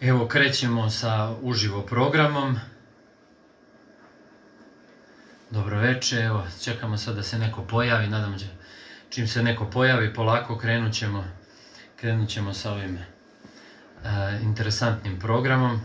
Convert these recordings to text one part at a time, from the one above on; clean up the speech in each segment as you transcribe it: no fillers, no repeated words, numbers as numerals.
Evo, krećemo sa uživo programom. Dobro večer, evo, čekamo sad da se neko pojavi, nadam se čim se neko pojavi, polako krenut ćemo sa ovim interesantnim programom.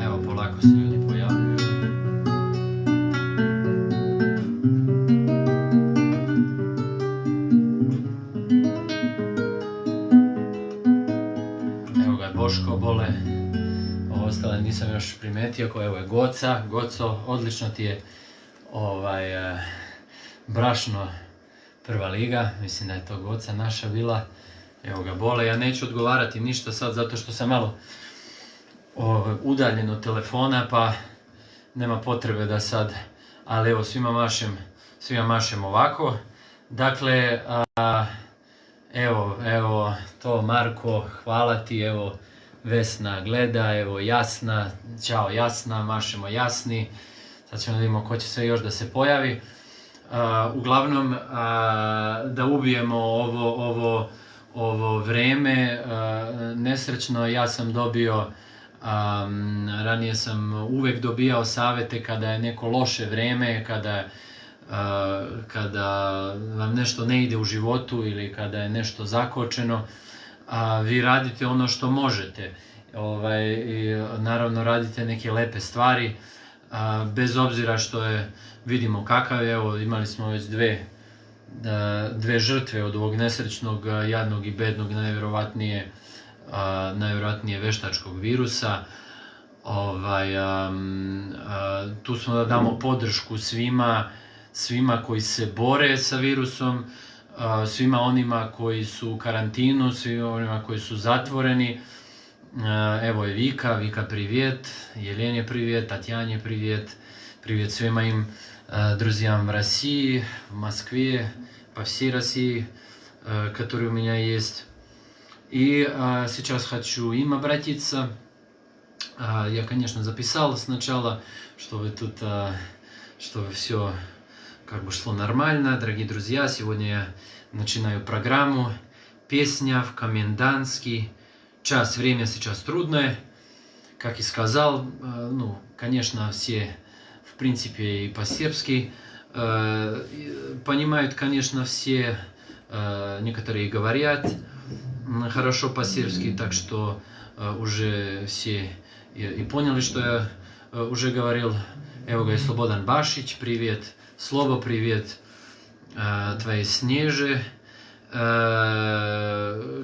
Evo, polako se ljudi pojavljuju. Evo ga Boško Bole, ovo ostale nisam još primetio, evo je Goco, odlično ti je brašno prva liga, mislim da je to Goca naša bila. Evo ga Bole, ja neću odgovarati ništa sad zato što sam malo udaljen od telefona, pa nema potrebe da sad, ali evo svima mašem ovako. Dakle, evo to Marko, hvala ti, evo Vesna gleda, evo Jasna, čao Jasna, mašemo Jasni, sad ćemo da vidimo ko će sve još da se pojavi. Uglavnom, da ubijemo ovo vreme nesrećno, ja sam dobio, ranije sam uvek dobijao savete kada je neko loše vreme, kada vam nešto ne ide u životu ili kada je nešto zakočeno, vi radite ono što možete. Naravno radite neke lepe stvari, bez obzira što je, vidimo kakav je, evo imali smo već dve žrtve od ovog nesrećnog, jadnog i bednog, najvjerojatnije veštačkog virusa. Tu smo da damo podršku svima koji se bore sa virusom, svima onima koji su u karantinu, svima onima koji su zatvoreni. Evo je Vika привет, Елене привет, Татьяне привет svima им друзьям в России, в Москве, по всей России, которые у меня есть. И сейчас хочу им обратиться. Я, конечно, записал сначала, чтобы все шло нормально. Дорогие друзья, сегодня я начинаю программу «Песня в комендантский час». Время сейчас трудное, как и сказал. Конечно, все, в принципе, и по-сербски понимают, конечно, все. Некоторые говорят хорошо по-сербски, так что уже все и поняли, что я уже говорил. Evo ga je Slobodan Bašić, привет. Slobo, привет. Твоей Снеже.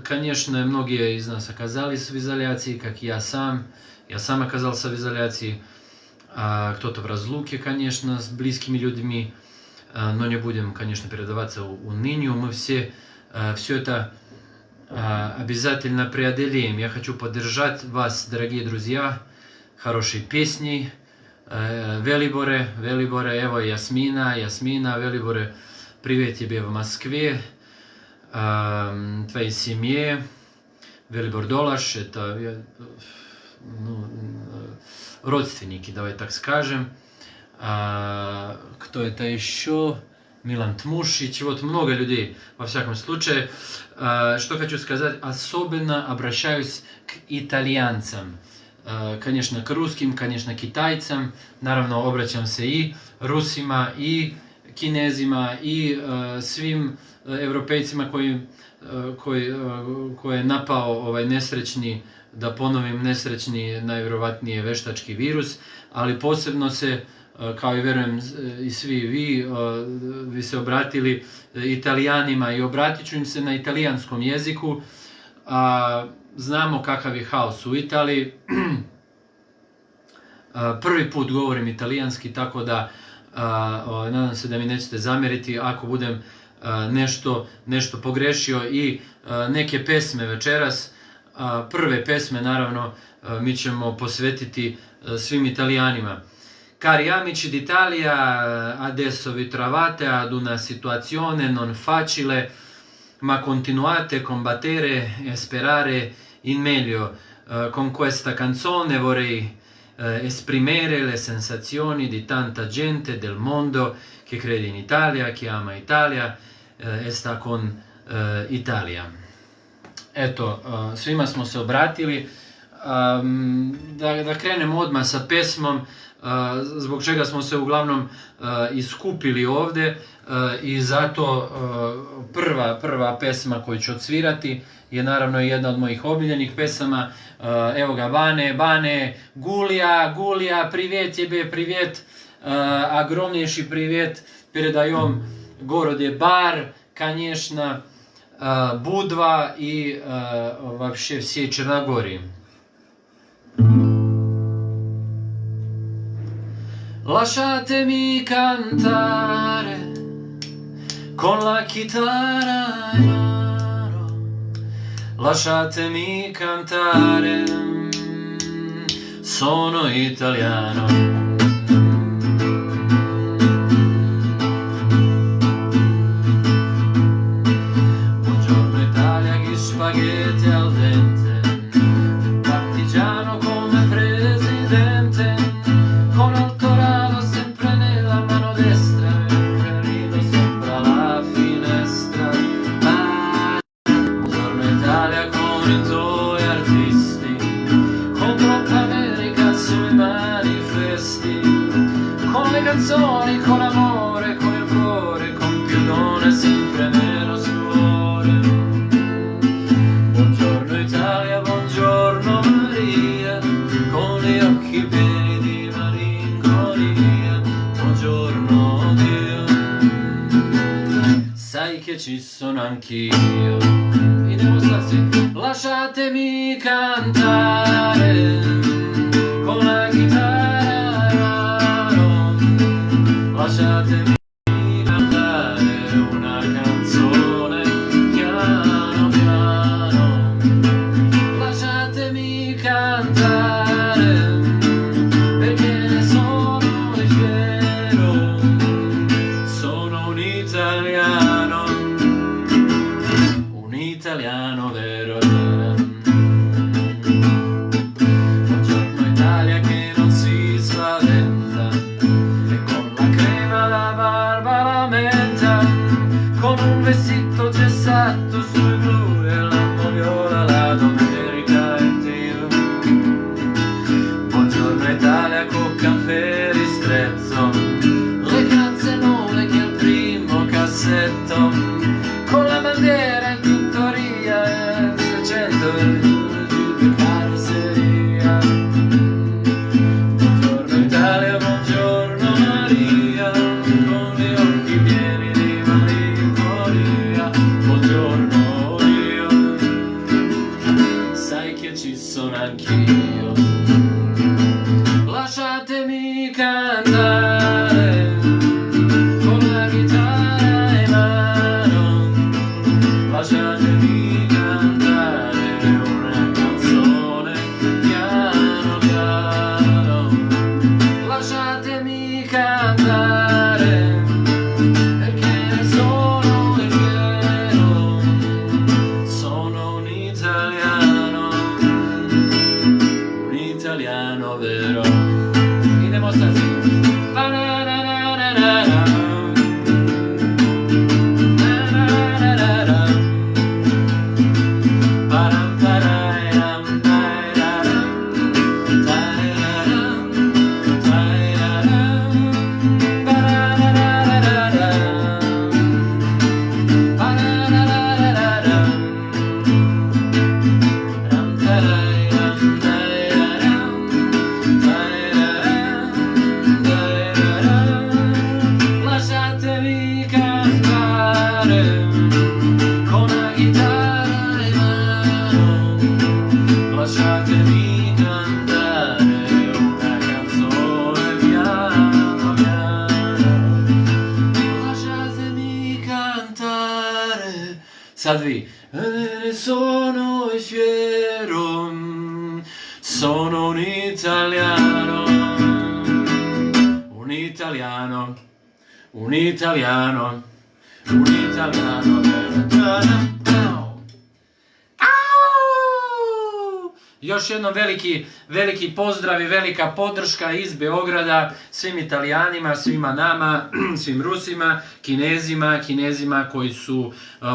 Конечно, многие из нас оказались в изоляции, как я сам. Я сам оказался в изоляции. Кто-то в разлуке, конечно, с близкими людьми. Но не будем, конечно, передаваться унынию. Мы все это обязательно преодолеем. Я хочу поддержать вас, дорогие друзья, хорошей песней. Велиборе, evo Jasmina, Велиборе, привет тебе в Москве, твоей семье. Велибор Долаш, это родственники, давай так скажем. Кто это еще? Милан Тмушич, вот много людей, во всяком случае. Что хочу сказать, особенно обращаюсь к итальянцам. Конечно, к русским, конечно, китайцам. Наравно, обращам се и Русима, и Кинезима, и svim Европейцima koje je napao nesrećni, da ponovim, nesrećni, najvjerovatnije veštački virus, ali posebno se, kao i vjerujem i svi vi se obratili Italijanima i obratit ću im se na italijanskom jeziku. Znamo kakav je haos u Italiji. Prvi put govorim italijanski, tako da nadam se da mi nećete zamjeriti ako budem nešto pogrešio. I neke pesme večeras, prve pesme naravno mi ćemo posvetiti svim Italijanima. Cari amici d'Italia, adesso vi trovate ad una situazione non facile, ma continuate a combattere e sperare in meglio. con questa canzone vorrei esprimere le sensazioni di tanta gente del mondo che crede in Italia, che ama Italia e sta con Italija. Eto, svima smo se obratili. Da krenemo odmah sa pesmom, zbog čega smo se uglavnom iskupili ovde, i zato prva pesma koju ću odsvirati je naravno jedna od mojih omiljenih pesama. Evo ga, Bane, Gulija, privet jebe, privet, огромнейший привет передаем городе Бар, конечно, Будва и вообще всей Черногории. Lasciatemi cantare con la chitarra in mano, lasciatemi cantare, sono italiano. Buongiorno Italia, gli spaghetti al dente, partigiano come presidente, con Altorado sempre nella mano destra, un carino sopra la finestra. Buongiorno Italia con i tuoi artisti, con troppa America sui manifesti, con le canzoni, con l'amore, con il cuore, con più donne, sempre meno suore. Buongiorno Italia, buongiorno Maria, con gli occhi pieni di malinconia. Buongiorno Dio, sai che ci sono anch'io. In dimostrazione, lasciatemi cantare con la chitarra in mano, lasciatemi cantare una canzone piano piano, lasciatemi cantare perché ne sono fiero, sono un italiano vero. Buongiorno Italia che non si spaventa, e con la crema la barba la menta, con un vestito gessato sui blu e la viola la domenica e Dio. Buongiorno Italia con caffè ristretto, le canzonole che al primo cassetto, con la bandiera in tintoria e 300 di carrozzeria. Buongiorno Italia, buongiorno Maria, con gli occhi pieni di malinconia. Buongiorno Dio, sai che ci sono anch'io. Lasciatemi cantare con la chitarra in mano, lasciatemi cantare una canzone piano piano, lasciatemi cantare perché ne sono fiero, sono un italiano vero. In dimostrazione. Lasciatemi cantare con la chitarra in mano, lasciatemi cantare una canzone piano piano, lasciatemi cantare. Sad vi, ne sono fiero, sono un italiano, un italiano, un italiano, un italiano vero. Još jednom veliki pozdrav i velika podrška iz Beograda svim Italijanima, svima nama, svim Rusima, Kinezima koji su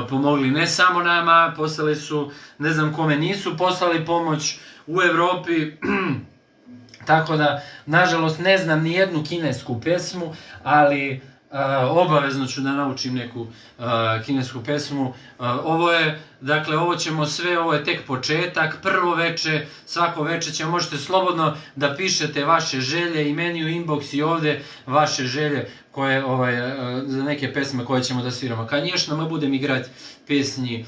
pomogli ne samo nama, poslali su, ne znam kome nisu poslali pomoć u Evropi. Tako da, nažalost, ne znam ni jednu kinesku pesmu, ali obavezno ću da naučim neku kinesku pesmu. Ovo ćemo sve, ovo je tek početak, prvo veče, svako veče ćemo, možete slobodno da pišete vaše želje i meni u inbox i ovde vaše želje za neke pesme koje ćemo da sviramo. Конечно, мы будем играть песни,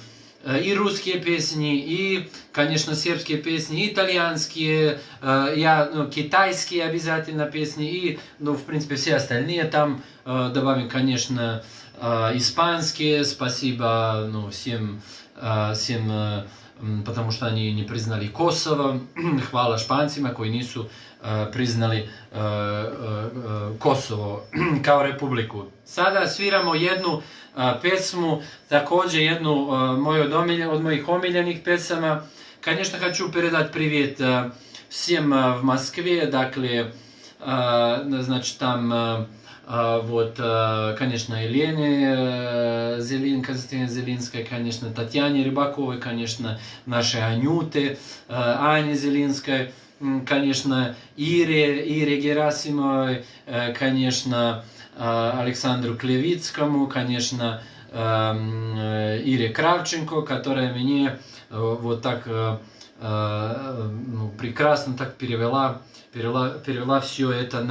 и русские песни, и, конечно, сербские песни, и итальянские, китайские обязательно песни, и, в принципе, все остальные там добавим, конечно, испанские. Спасибо всем, потому что они не признали Kosovo. Hvala Špancima koji nisu priznali Kosovo kao republiku. Sada sviramo jednu pesmu, također jednu od mojih omiljenih pesama. Конечно, хочу передать привет всем в Москве, dakle, значит, там конечно, Елене Константиновне Зелинской, конечно, Татьяне Рыбаковой, конечно, нашей Анюте, Ане Зелинской, конечно, Ире Герасимовой, конечно, Александру Клевицкому, конечно, Ире Кравченко, которая мне вот так прекрасно так перевела все это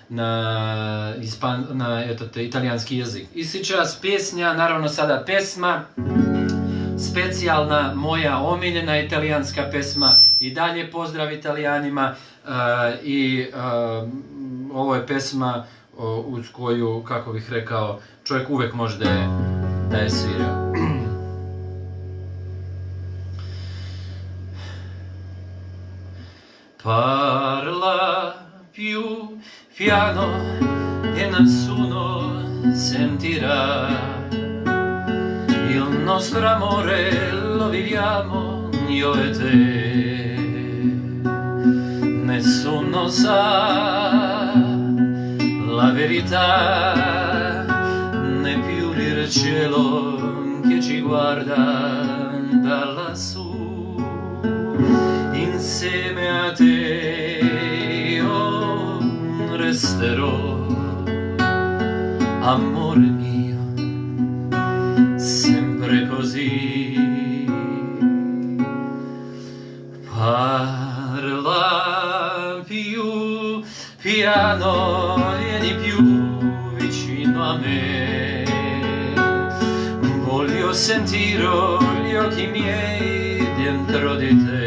на этот итальянский язык. И сейчас песня, naravno sada pesma, specijalna moja omiljena italijanska pesma. I dalje pozdrav Italijanima i ovo je pesma uz koju, kako bih rekao, čovjek uvek može da je svira. Parla più piano e nessuno sentirà. Il nostro amore lo viviamo io e te. Nessuno sa la verità, né più il cielo che ci guarda da lassù. Insieme a te io resterò, amore mio, sempre così. Parla più piano, vieni più vicino a me. Voglio sentire gli occhi miei dentro di te.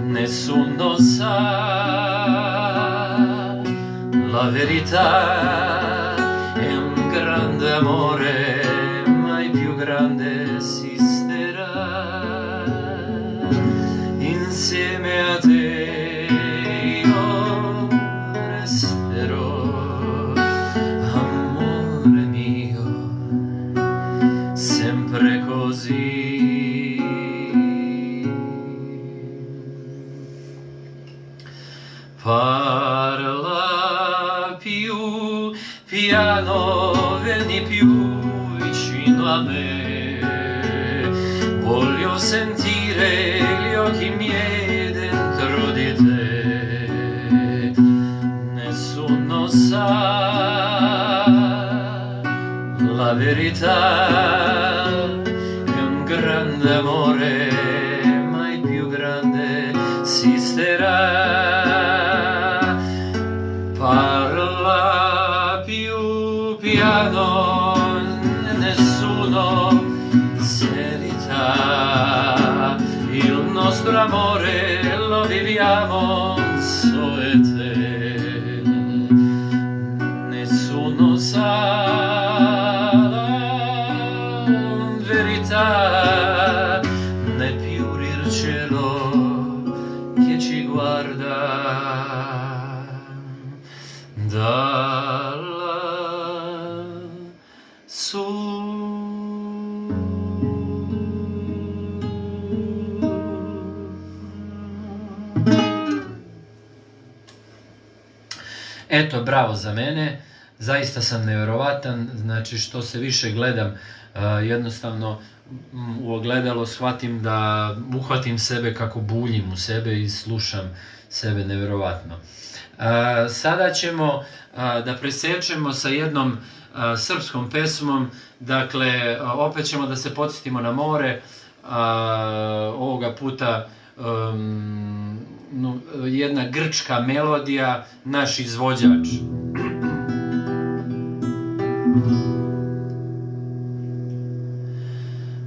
Nessuno sa la verità, è un grande amore, mai più grande esisterà. Insieme a te io resterò, amore mio, sempre così. Parla più piano, vieni più vicino a me. Voglio sentire gli occhi miei dentro di te. Nessuno sa la verità, è un grande amore, mai più grande esisterà. Parla più piano, nessuno verità. Il nostro amore lo viviamo solo e te. Nessuno sa la verità, né più il cielo che ci guarda da lassù. Eto, bravo za mene, zaista sam nevjerovatan, znači što se više gledam, jednostavno u ogledalo shvatim da uhvatim sebe kako buljim u sebe i slušam sebe nevjerovatno. Sada ćemo da presečemo sa jednom srpskom pesmom, dakle opet ćemo da se podsjetimo na more, ovoga puta jedna grčka melodija, naš izvođač.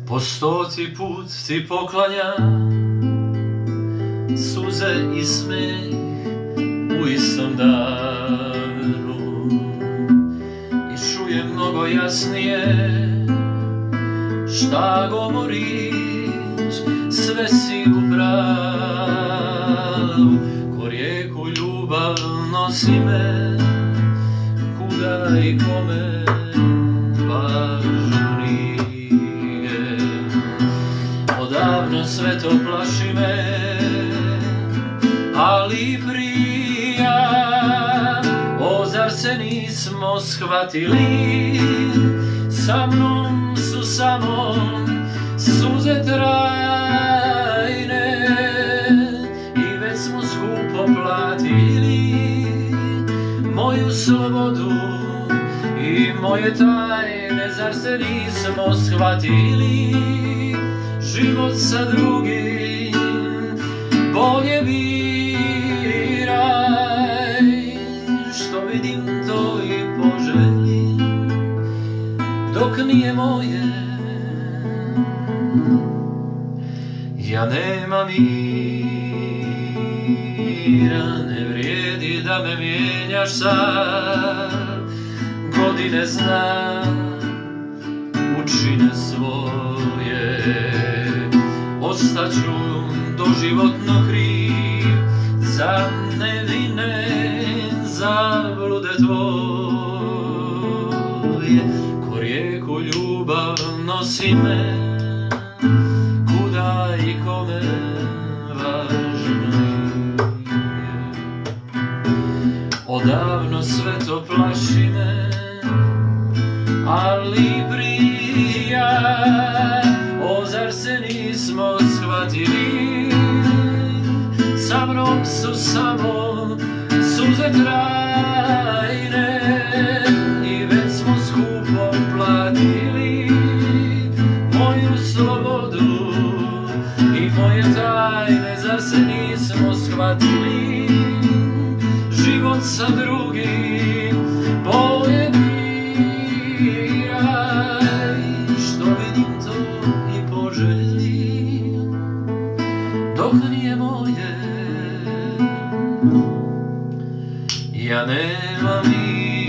Po 100. put ti poklanjam suze i smeh u istom danu i čujem mnogo jasnije šta govoriš, sve si u pravu, ko rijeku ljubav nosi me, kuda i kome važno nije. Odavno sve to plaši me, ali prija, o zar se nismo shvatili, sa mnom su samo suze trajne i već smo skupo platili moju slobodu i moje tajne, zar se nismo shvatili, život sa drugim bolje biraj, što vidim to i poželim, dok nije moje. Ja nemam mira, ne vrijedi da me mijenjaš sad, godine znam, učine svoje, ostaću doživotno kriv za nevine zablude tvoje, ko rijeku ljubav nosi me, kuda i kome važno je. Odavno sve to plaši me, ali prija, o zar se nismo shvatili, sa mnom su samo suze trajne i već smo skupo platili moju slobodu i moje tajne, zar se nismo shvatili, život sa drugim bolje biraj, što vidim to i poželim, dok nije moje. Ja nemam mira,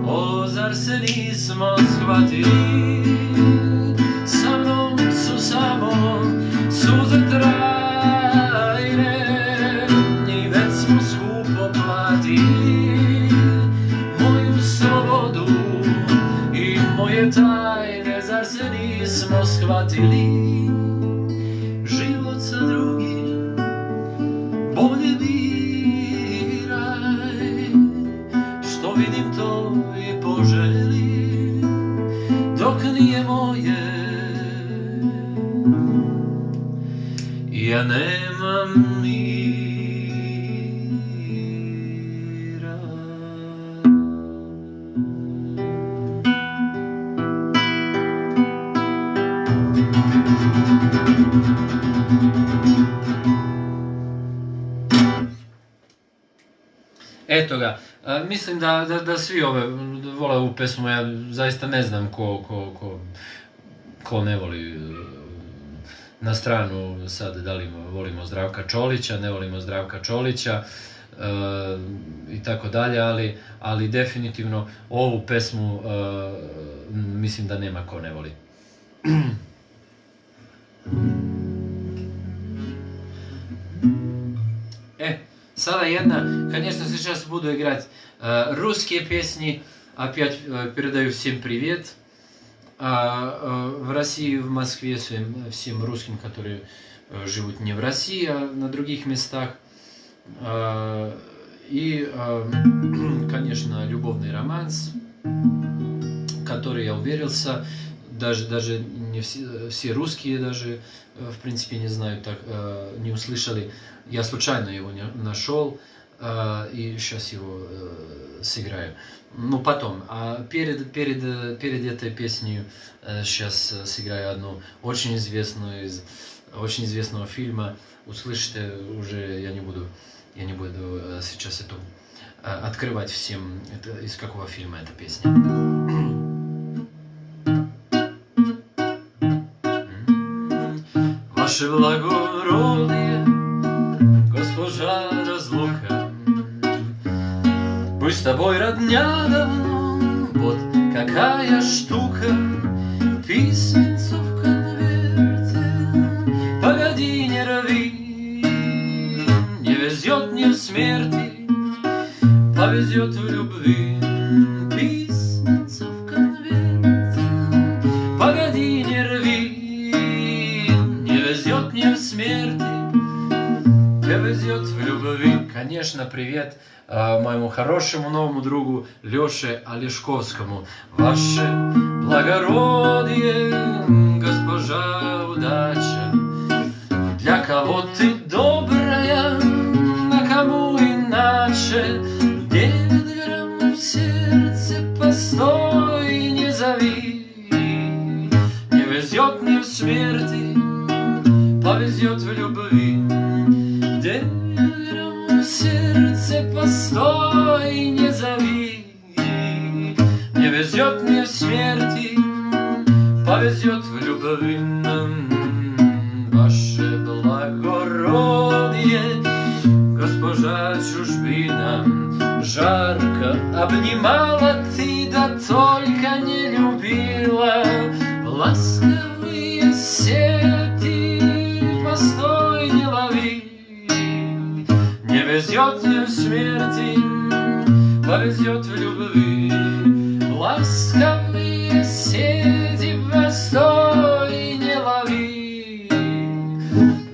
o zar se nismo shvatili, sa mnom su samo suze trajne i već smo skupo platili moju slobodu i moje tajne, zar se nismo shvatili, život sa drugim bolje biraj, što vidim to i poželim, dok nije moje. Ja nemam mira. Eto ga, mislim da svi vole ovu pesmu, ja zaista ne znam ko ne voli. Na stranu sad da li volimo Zdravka Čolića, ne volimo Zdravka Čolića i tako dalje, ali definitivno ovu pesmu mislim da nema ko ne voli. Sada jedna, конечно, сейчас буду играть русские песни, опять передаю всем привет в России, в Москве, всем русским, которые живут не в России, а на других местах. И, конечно, любовный романс, который, я уверился, даже не все русские даже, в принципе, не знают, так, не услышали. Я случайно его нашел, и сейчас его сыграю. Ну, потом. А перед этой песней сейчас сыграю одну очень известную из очень известного фильма. Услышите уже, я не буду сейчас эту открывать всем, из какого фильма эта песня. Ваше благородие, госпожа разлука, пусть с тобой родня давно, вот какая штука, письменцо в конверте, погоди, не рви, не везет мне в смерти, повезет в любви, письменцо в конверте, погоди, не рви, не везет мне в смерти, повезет в любви. Конечно, привет моему хорошему новому другу Леше Олешковскому. Ваше благородие, госпожа удача, для кого ты добрая, а кому иначе. 9 грамм в сердце, постой, не зови, не везет мне в смерти, повезет в любви. 9 грамм в сердце, постой, не зови, не везет мне в смерти, повезет в любви. Ваше благородие, госпожа чужбина, жарко обнимала ты, да только не любила. Ласковые сети, постой, не лови, не везет мне в смерти, повезет в любви. Ласковые сети, постой, не лови,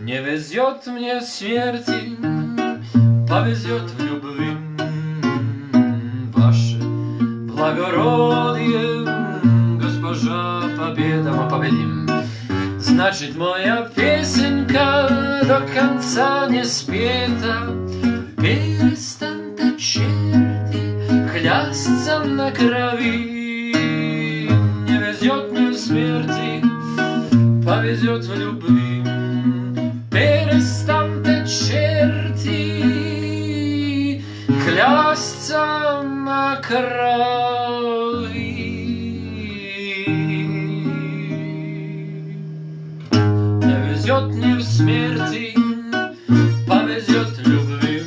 не везет мне в смерти, повезет в любви. Ваше благородие, госпожа победа, мы победим. Значит, моя песенка до конца не спета. Перестаньте, черти, клясться на крови. Не везет мне в смерти, повезет в любви. Перестаньте, черти, клясться на крови. Не везет мне в смерти, повезет в любви.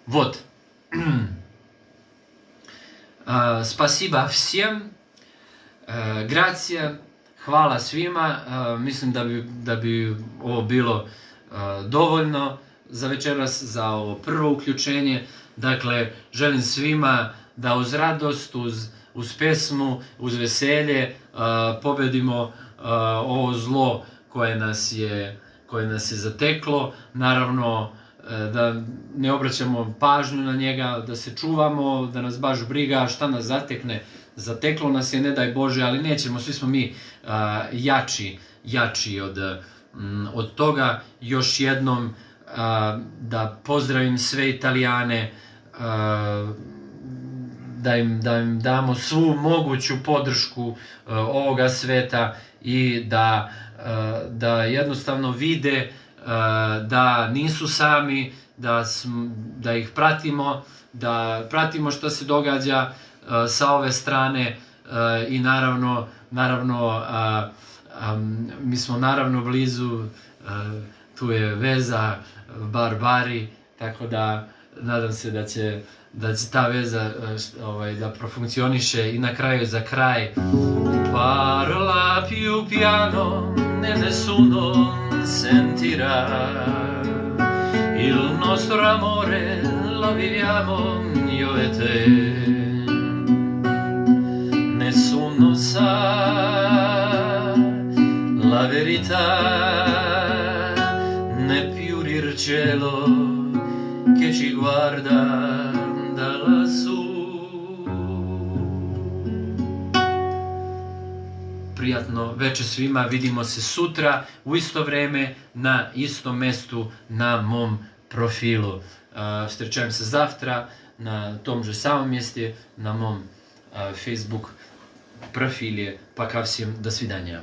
Вот. Спасибо всем. Grazie. Hvala svima. Mislim da bi ovo bilo dovoljno za večeras, za ovo prvo uključenje. Dakle, želim svima da uz radost, uz pesmu, uz veselje pobedimo ovo zlo koje nas je zateklo. Naravno, da ne obraćamo pažnju na njega, da se čuvamo, da nas baš briga šta nas zatekne. Zateklo nas je, ne daj Bože, ali nećemo, svi smo mi jači od toga. Još jednom da pozdravim sve Italijane, da im damo svu moguću podršku ovoga sveta i da jednostavno vide da nisu sami, da ih pratimo, da pratimo što se događa sa ove strane i naravno mi smo naravno blizu, tu je veza Barbari, tako da nadam se da će ta veza da profunkcioniše. I na kraju, za kraj, parla più piano e nessuno sentirà il nostro amore lo viviamo io e te. Nessuno sa la verità, né più il cielo che ci guarda da lassù. Prijatno večer svima, vidimo se sutra u isto vreme na istom mestu na mom profilu. Встречаем se завтра на том же самом месте на мом Facebook профиле. Пока всем до свидания.